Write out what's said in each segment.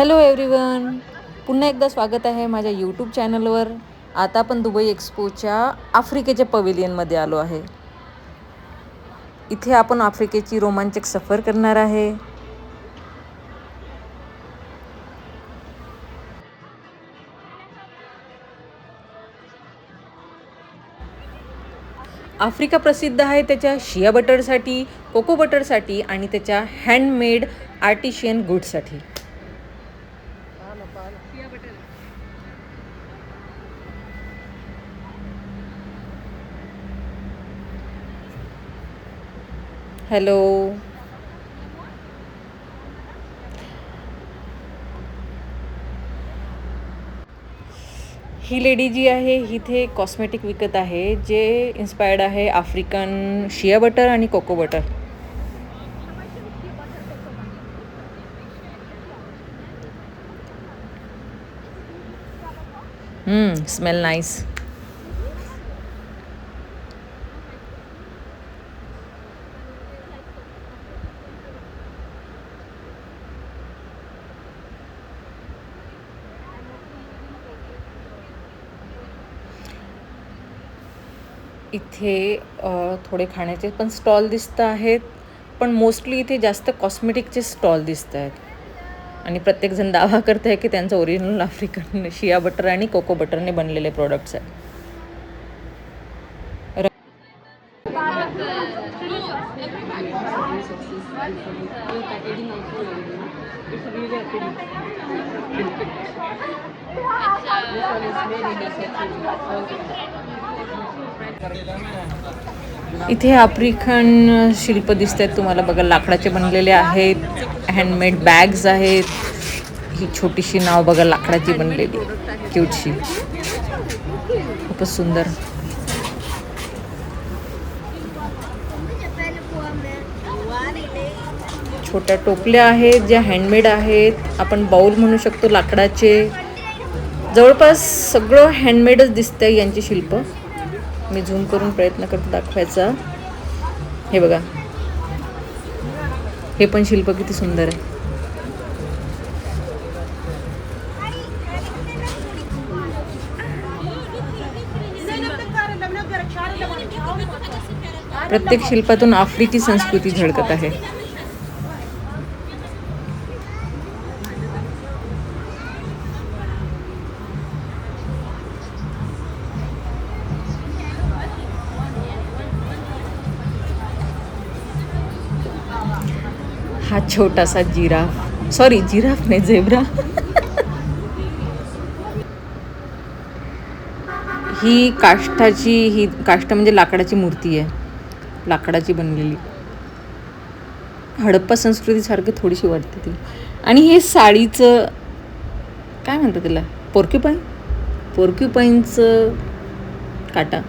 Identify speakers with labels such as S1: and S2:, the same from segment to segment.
S1: Hello everyone, पुन्हा एकदा स्वागत आहे माझ्या यूट्यूब चॅनलवर. आता आपण दुबई एक्सपोच्या आफ्रिकेच्या पवेलियनमध्ये आलो आहे. इथे आपण आफ्रिकेची रोमांचक सफर करणार आहे. आफ्रिका प्रसिद्ध आहे त्याच्या शिया बटरसाठी, कोको बटरसाठी आणि त्याच्या हँडमेड आर्टिशियन गुड्ससाठी. हॅलो, ही लेडी जी आहे ही इथे कॉस्मेटिक विकत आहे जे इन्स्पायर्ड आहे आफ्रिकन शिया बटर आणि कोको बटर. Smell nice. इथे थोडे खाण्याचे पण स्टॉल दिसत आहेत, पण मोस्टली इथे जास्त कॉस्मेटिकचे स्टॉल दिसत आहेत. आणि प्रत्येकजण दावा करत आहे की त्यांचं ओरिजिनल आफ्रिकन शिया बटर आणि कोको बटरने बनलेले प्रोडक्ट्स आहेत. इथे आफ्रिकन शिल्प दिसत आहेत तुम्हाला बघा, लाकडाचे बनलेले आहेत. हँडमेड बॅग्स आहेत. ही छोटीशी नाव बघा लाकडाची बनलेली, क्यूटशी, खूपच सुंदर. छोट्या टोपल्या आहेत ज्या हँडमेड आहेत. आपण बाउल म्हणू शकतो लाकडाचे. जवळपास सगळं हँडमेडच दिसतंय यांची शिल्प. मी झूम करून प्रयत्न करते दाखवायचा. हे बघा, हे पण शिल्प किती सुंदर आहे. प्रत्येक शिल्पातून आफ्रिकी संस्कृती झळकत आहे. हा छोटासा जिराफ, सॉरी जिराफ नाही, झेब्रा. ही काष्ट म्हणजे लाकडाची मूर्ती आहे, लाकडाची बनलेली. हडप्पा संस्कृतीसारखी थोडीशी वाटते ती. आणि हे साडीचं काय म्हणतात त्याला, पोर्क्युपाईनचं काटा.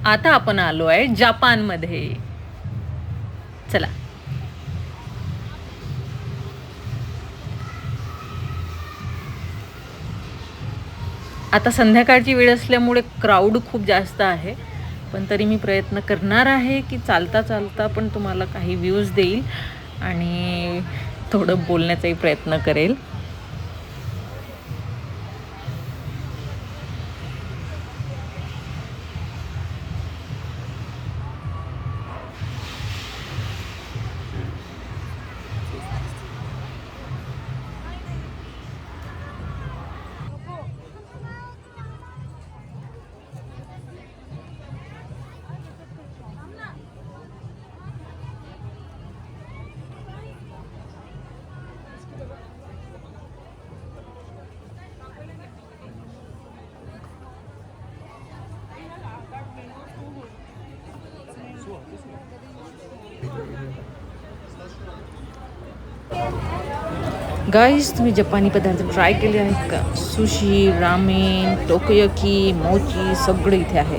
S1: आता आपण आलो आहे जपानमध्ये. चला. आता संध्याकाळची वेळ असल्यामुळे क्राऊड खूप जास्त आहे, पण तरी मी प्रयत्न करणार आहे की चालता चालता पण तुम्हाला काही व्ह्यूज देईल आणि थोडं बोलण्याचाही प्रयत्न करेल. गाईज, तुम्ही जपानी पदार्थ ट्राय केले आहेत का? सुशी, रामेन, टोकोयकी, मोची सगळं इथे आहे.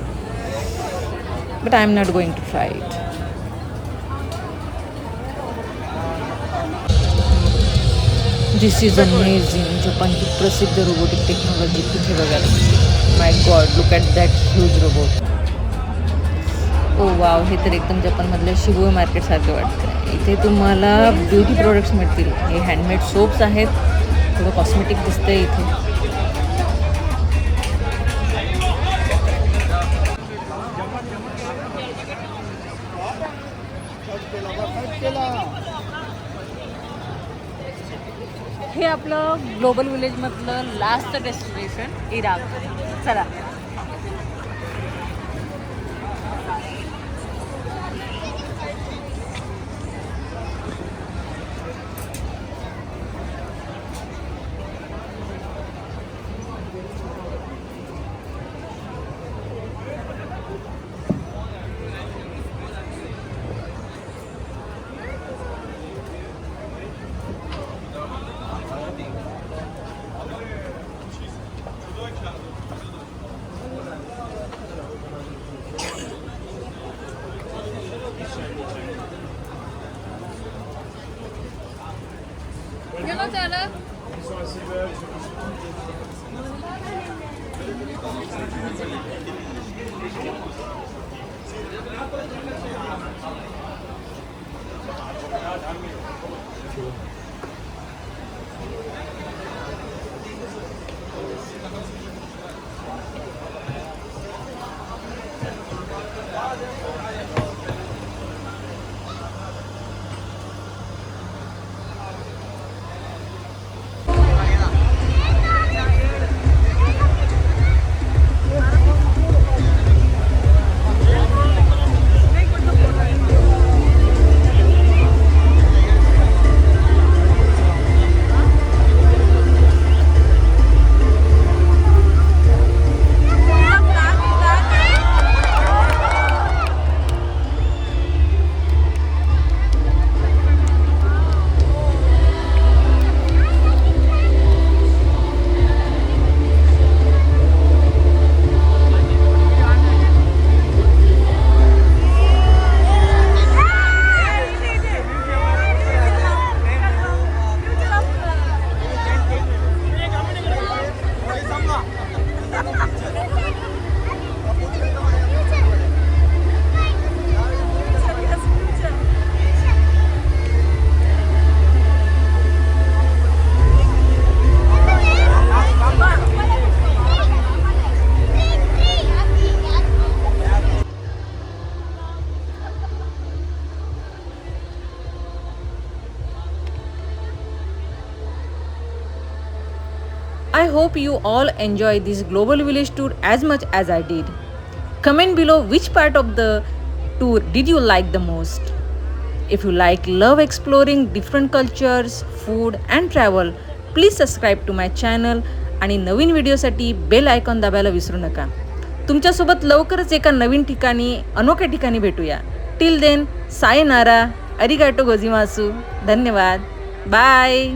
S1: But I am not going to try it. This is amazing. जपानची प्रसिद्ध रोबोटिक टेक्नॉलॉजी तिथे बघायला. My god, look at that huge robot. Oh wow, हे तर एकदम जपानमधल्या शिबुया मार्केटसारखे वाटतं. इथे तुम्हाला ब्युटी प्रोडक्ट्स मिळतील. हे हँडमेड सोप्स आहेत. थोडं कॉस्मेटिक दिसतंय इथे. हे आपलं ग्लोबल विलेजमधलं लास्ट डेस्टिनेशन इराक. चला. I hope you all enjoy this global village tour as much as I did. Comment below which part of the tour did you like the most. If you love exploring different cultures, food and travel, please subscribe to my channel आणि नवीन व्हिडिओसाठी bell icon दाबायला विसरू नका. तुमच्यासोबत लवकरच एका नवीन ठिकाणी, अनोख्या ठिकाणी भेटूया. टिल देन, सायनारा, अरिगाटो गोझिमासू. धन्यवाद. बाय.